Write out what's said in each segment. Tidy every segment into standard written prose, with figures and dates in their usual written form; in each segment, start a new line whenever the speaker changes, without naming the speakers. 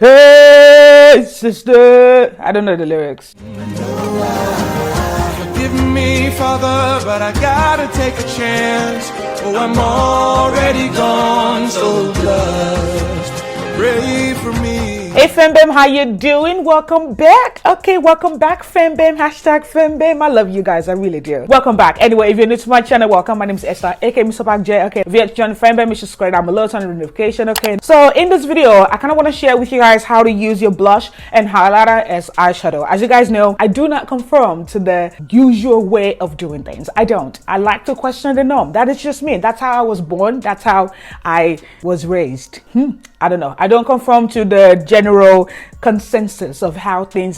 Hey, sister. I don't know the lyrics.
Forgive me, Father, but I gotta take a chance. Oh, I'm already gone, so blessed. Pray for me.
Hey FamBam, how you doing? Welcome back. Okay, welcome back FamBam. Hashtag FamBam. I love you guys, I really do. Welcome back. Anyway, if you're new to my channel, welcome. My name is Esther, aka MsTopacJay. Okay, if you're joining FamBam, you should subscribe down below, turn on the notification. Okay, so in this video, I kind of want to share with you guys how to use your blush and highlighter as eyeshadow. As you guys know, I do not conform to the usual way of doing things. I don't. I like to question the norm. That is just me. That's how I was born. That's how I was raised. I don't know. I don't conform to the general consensus of how things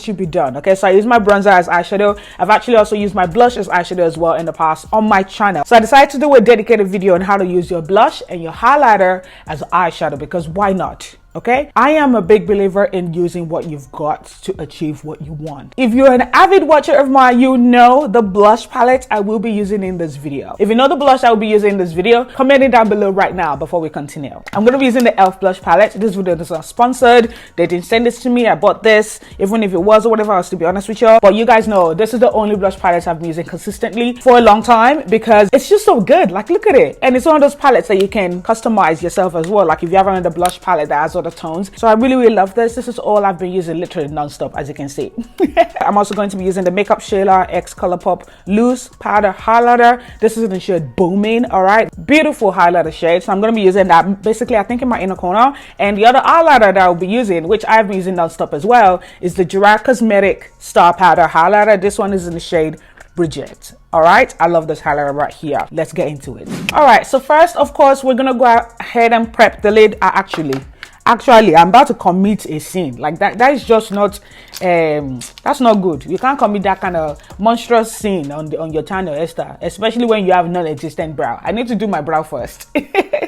should be done. Okay, so I use my bronzer as eyeshadow. I've actually also used my blush as eyeshadow as well in the past on my channel. So I decided to do a dedicated video on how to use your blush and your highlighter as eyeshadow, because why not? Okay, I am a big believer in using what you've got to achieve what you want. If you're an avid watcher of mine, you know the blush palette I will be using in this video. If you know the blush I will be using in this video, comment it down below right now before we continue. I'm going to be using the e.l.f. blush palette. This video is not sponsored. They didn't send this to me. I bought this, even if it was or whatever else, to be honest with you. But you guys know this is the only blush palette I've been using consistently for a long time because it's just so good. Like, look at it. And it's one of those palettes that you can customize yourself as well. Like if you have another blush palette that has the tones. So I really love this. This is all I've been using literally non-stop, as you can see. I'm also going to be using the Makeup Shaler X Colourpop Loose Powder Highlighter. This is in the shade Booming. All right, beautiful highlighter shade. So I'm going to be using that basically, I think, in my inner corner. And the other highlighter that I'll be using, which I've been using non-stop as well, is the Gerard Cosmetic Star Powder Highlighter. This one is in the shade Bridget. All right, I love this highlighter right here. Let's get into it. All right, so first, of course, we're gonna go ahead and prep the lid. Actually, I'm about to commit a sin like that. That is just not that's not good. You can't commit that kind of monstrous sin on your channel, Esther, especially when you have non-existent brow. I need to do my brow first.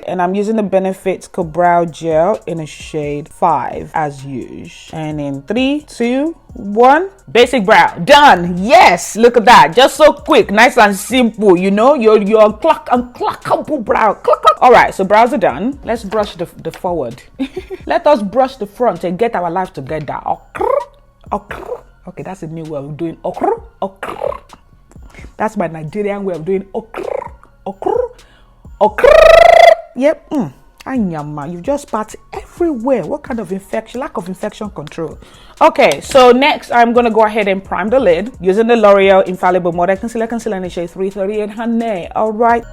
And I'm using the Benefit KaBrow Gel in a shade 5 as usual. And in 3, 2, 1, basic brow done. Yes, look at that, just so quick, nice and simple. You know, your unclockable brow. All right, so brows are done. Let's brush the forward. Let us brush the front and get our life together. Okay, that's a new way of doing that's my Nigerian way of doing Yep. You've just spat everywhere. What kind of infection? Lack of infection control. Okay, so next I'm gonna go ahead and prime the lid using the L'Oreal Infallible Modern Concealer in the shade 338 Honey. All right.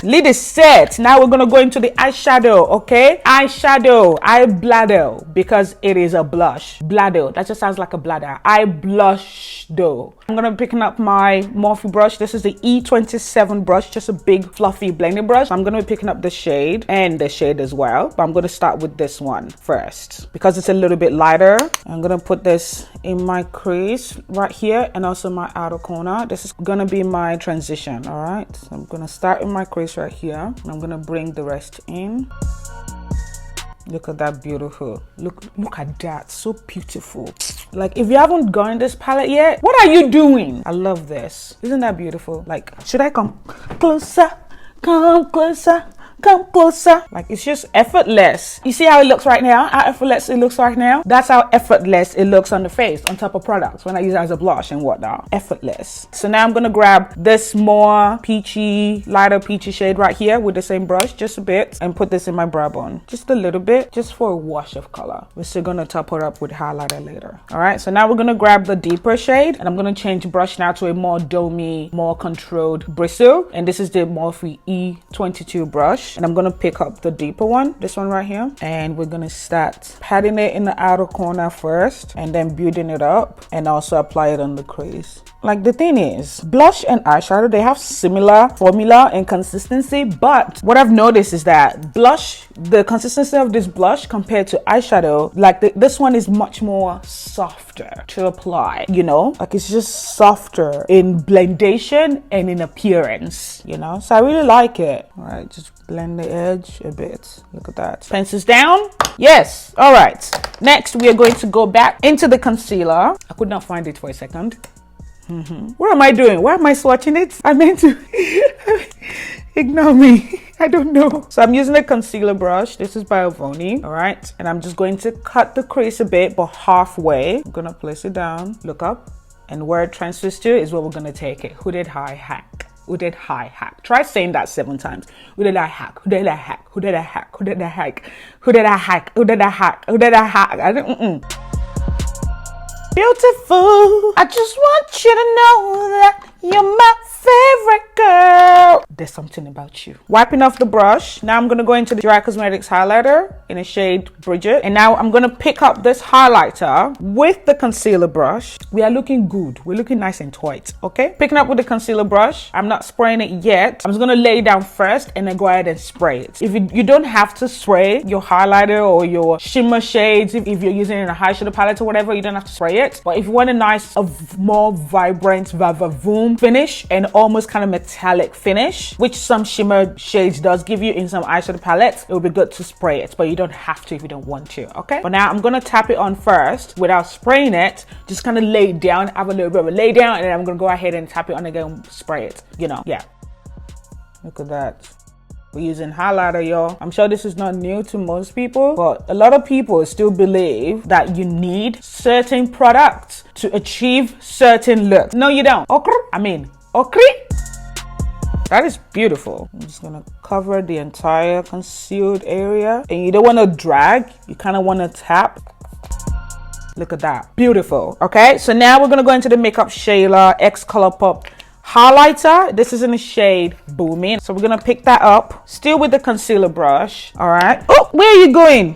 Lid is set. Now we're gonna go into the eyeshadow. Okay, eyeshadow, eye bladder, because it is a blush. Bladder, that just sounds like a bladder. Eye blush though. I'm gonna be picking up my Morphe brush. This is the E27 brush, just a big fluffy blending brush. I'm gonna be picking up the shade and the shade as well, but I'm gonna start with this one first because it's a little bit lighter. I'm gonna put this in my crease right here and also my outer corner. This is gonna be my transition. All right, so I'm gonna start in my crease right here. I'm gonna bring the rest in. Look at that, beautiful. Look at that, so beautiful. Like, if you haven't gotten this palette yet, what are you doing? I love this. Isn't that beautiful? Like, should I come closer? Come closer. Come closer. Like, it's just effortless. You see how it looks right now? How effortless it looks right now? That's how effortless it looks on the face, on top of products, when I use it as a blush and whatnot. Effortless. So now I'm gonna grab this more peachy, lighter peachy shade right here with the same brush, just a bit, and put this in my brow bone. Just a little bit, just for a wash of color. We're still gonna top it up with highlighter later. All right, so now we're gonna grab the deeper shade, and I'm gonna change brush now to a more domey, more controlled bristle. And this is the Morphe E22 brush. And I'm gonna pick up the deeper one, this one right here, and we're gonna start patting it in the outer corner first and then building it up and also apply it on the crease. Like, the thing is, blush and eyeshadow, they have similar formula and consistency, but what I've noticed is that blush, the consistency of this blush compared to eyeshadow, like this one is much more softer to apply, you know, like it's just softer in blendation and in appearance, you know, so I really like it. All right, just blend the edge a bit. Look at that. Pencils down. Yes. All right, next we are going to go back into the concealer. I could not find it for a second. What am I doing? Why am I swatching it? I meant to ignore me. I don't know. So I'm using a concealer brush. This is by Avoni, all right? And I'm just going to cut the crease a bit, but halfway. I'm gonna place it down, look up, and where it transfers to is where we're gonna take it. Hooded high hack. Hooded high hack. Try saying that 7 times. Hooded high hack. Hooded high hack. Hooded high hack. Hooded high hack. Hooded high hack. Hooded high hack. Hooded high hack. I don't. Beautiful. I just want you to know that you're my favorite girl. There's something about you. Wiping off the brush. Now I'm going to go into the Dry Cosmetics highlighter in a shade Bridget. And now I'm going to pick up this highlighter with the concealer brush. We are looking good. We're looking nice and tight. Okay. Picking up with the concealer brush. I'm not spraying it yet. I'm just going to lay it down first and then go ahead and spray it. If you don't have to spray your highlighter or your shimmer shades, if you're using it in a high shadow palette or whatever, you don't have to spray it. But if you want a nice, more vibrant, va-va-voom finish and almost kind of metallic finish, which some shimmer shades does give you in some eyeshadow palettes, it would be good to spray it, but you don't have to if you don't want to. Okay, but now I'm gonna tap it on first without spraying it. Just kind of lay it down, have a little bit of a lay down, and then I'm gonna go ahead and tap it on again, spray it, you know. Yeah, look at that. We're using highlighter, y'all. I'm sure this is not new to most people, but a lot of people still believe that you need certain products to achieve certain looks. No, you don't. Okay. I mean, okay. That is beautiful. I'm just gonna cover the entire concealed area. And you don't wanna drag, you kinda wanna tap. Look at that, beautiful. Okay, so now we're gonna go into the Makeup Shayla X Colourpop highlighter. This is in the shade Booming. So we're gonna pick that up, still with the concealer brush. All right. Oh, where are you going?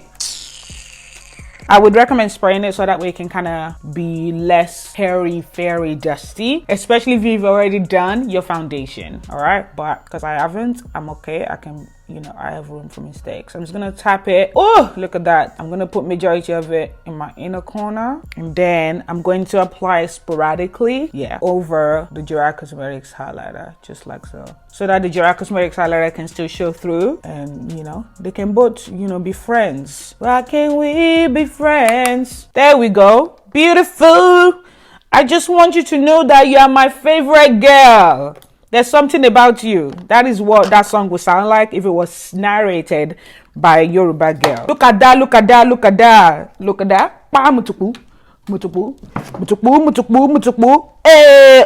I would recommend spraying it so that way it can kind of be less hairy, fairy, dusty, especially if you've already done your foundation. All right, but because I haven't, I'm okay. I can, you know, I have room for mistakes. I'm just gonna tap it. Oh, look at that. I'm gonna put majority of it in my inner corner, and then I'm going to apply sporadically, yeah, over the Dry Cosmetics highlighter, just like so, so that the Dry Cosmetics highlighter can still show through, and you know, they can both, you know, be friends. Why can't we be friends? There we go. Beautiful. I just want you to know that you are my favorite girl. There's something about you. That is what that song would sound like if it was narrated by a Yoruba girl. Look at that, look at that, look at that. Look at that. Pa mutuku. Mutuku. Mutuku, mutuku, mutuku.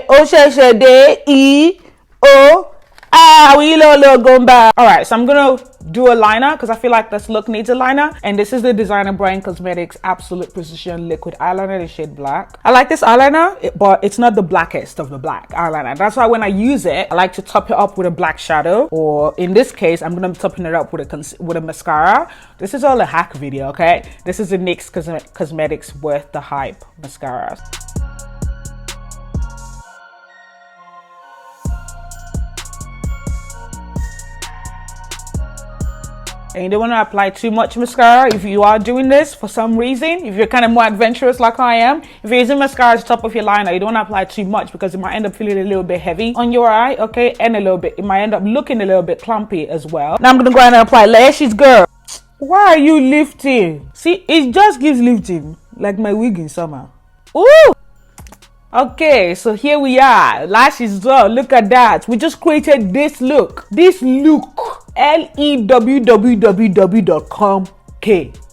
O sheshede, E, O, Ah, we lo gomba. All right, so I'm gonna do a liner because I feel like this look needs a liner, and this is the designer brand Cosmetics Absolute Precision Liquid Eyeliner in shade Black. I like this eyeliner, but it's not the blackest of the black eyeliner. That's why when I use it, I like to top it up with a black shadow, or in this case, I'm gonna be topping it up with a mascara. This is all a hack video, okay? This is the NYX Cosmetics Worth the Hype mascara. And you don't want to apply too much mascara if you are doing this for some reason. If you're kind of more adventurous like I am, if you're using mascara as top of your liner, you don't want to apply too much because it might end up feeling a little bit heavy on your eye, okay? And a little bit, it might end up looking a little bit clumpy as well. Now I'm going to go ahead and apply lashes, girl. Why are you lifting? See, it just gives lifting, like my wig in summer. Ooh! Okay, so here we are. Lashes as well. Look at that. We just created this look. This look. lewww.com.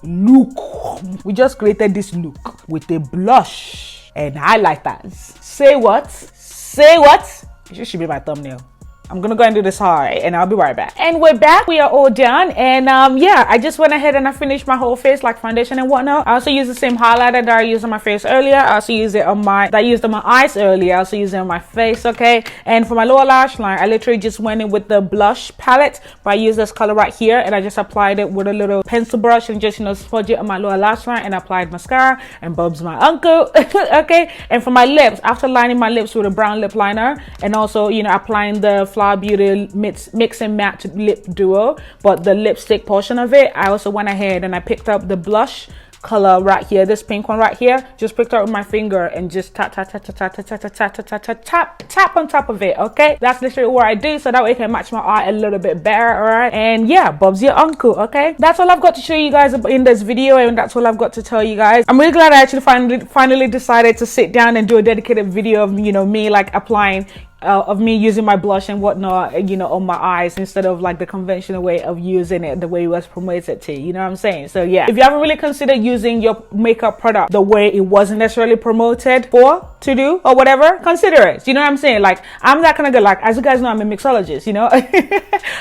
Look. We just created this look with a blush and highlighters. Say what? Say what? This should be my thumbnail. I'm gonna go and do this high and I'll be right back. And we're back. We are all done. And yeah, I just went ahead and I finished my whole face, like foundation and whatnot. I also used the same highlighter that I used on my face earlier. I also used it on my eyes earlier. I also used it on my face, okay? And for my lower lash line, I literally just went in with the blush palette, but I used this color right here and I just applied it with a little pencil brush and just, you know, smudge it on my lower lash line and applied mascara and Bob's my uncle. Okay? And for my lips, after lining my lips with a brown lip liner and also, you know, applying the Flower Beauty mix and matte lip duo, but the lipstick portion of it, I also went ahead and I picked up the blush color right here, this pink one right here, just picked up with my finger and just tap on top of it, okay? That's literally what I do so that way it can match my eye a little bit better, all right? And yeah, Bob's your uncle, okay? That's all I've got to show you guys in this video, and that's all I've got to tell you guys. I'm really glad I actually finally decided to sit down and do a dedicated video of, you know, me like applying of me using my blush and whatnot, you know, on my eyes instead of like the conventional way of using it, the way it was promoted to, you know what I'm saying? So yeah, if you haven't really considered using your makeup product the way it wasn't necessarily promoted for to do or whatever, consider it. You know what I'm saying? Like, I'm that kind of girl. Like, as you guys know, I'm a mixologist, you know.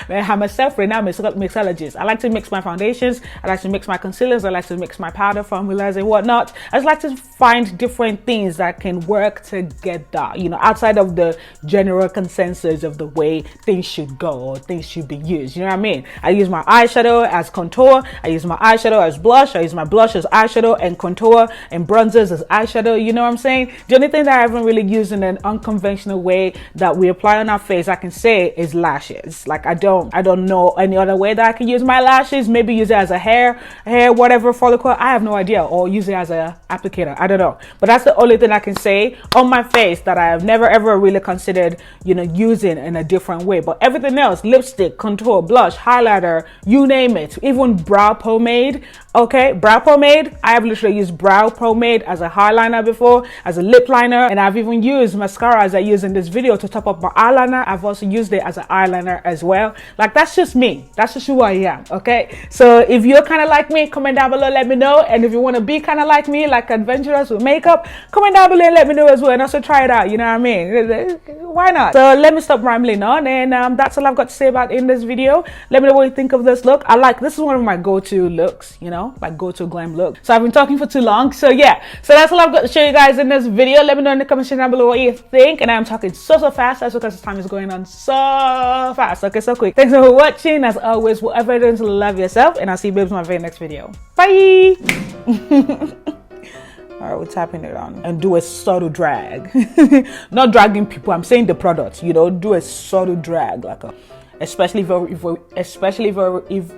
I'm a self-renowned mixologist. I like to mix my foundations, I like to mix my concealers, I like to mix my powder formulas and whatnot. I just like to find different things that can work together, you know, outside of the general consensus of the way things should go or things should be used. You know what I mean? I use my eyeshadow as contour, I use my eyeshadow as blush, I use my blush as eyeshadow and contour and bronzers as eyeshadow. You know what I'm saying? The only thing that I haven't really used in an unconventional way that we apply on our face, I can say, is lashes. Like, I don't know any other way that I can use my lashes. Maybe use it as a hair whatever follicle, I have no idea, or use it as a applicator, I don't know. But that's the only thing I can say on my face that I have never ever really considered, you know, using in a different way. But everything else, lipstick, contour, blush, highlighter, you name it, even brow pomade. Okay, brow pomade, I have literally used brow pomade as a highlighter before, as a lip liner, and I've even used mascara as I use in this video to top up my eyeliner. I've also used it as an eyeliner as well. Like, that's just me, that's just who I am. Okay, so if you're kind of like me, comment down below, let me know. And if you want to be kind of like me, like adventurous with makeup, comment down below and let me know as well, and also try it out. You know what I mean? Why not? So let me stop rambling on, and that's all I've got to say about in this video. Let me know what you think of this look. This is one of my go-to looks, you know, like go-to glam look. So I've been talking for too long, so yeah, so that's all I've got to show you guys in this video. Let me know in the comment section down below what you think, and I'm talking so fast, that's because time is going on so fast. Okay, so quick. Thanks for watching. As always, whatever you're doing, to love yourself, and I'll see you babes in my very next video. Bye. All right, we're tapping it on and do a subtle drag. Not dragging people, I'm saying the product, you know, do a subtle drag, like a, especially if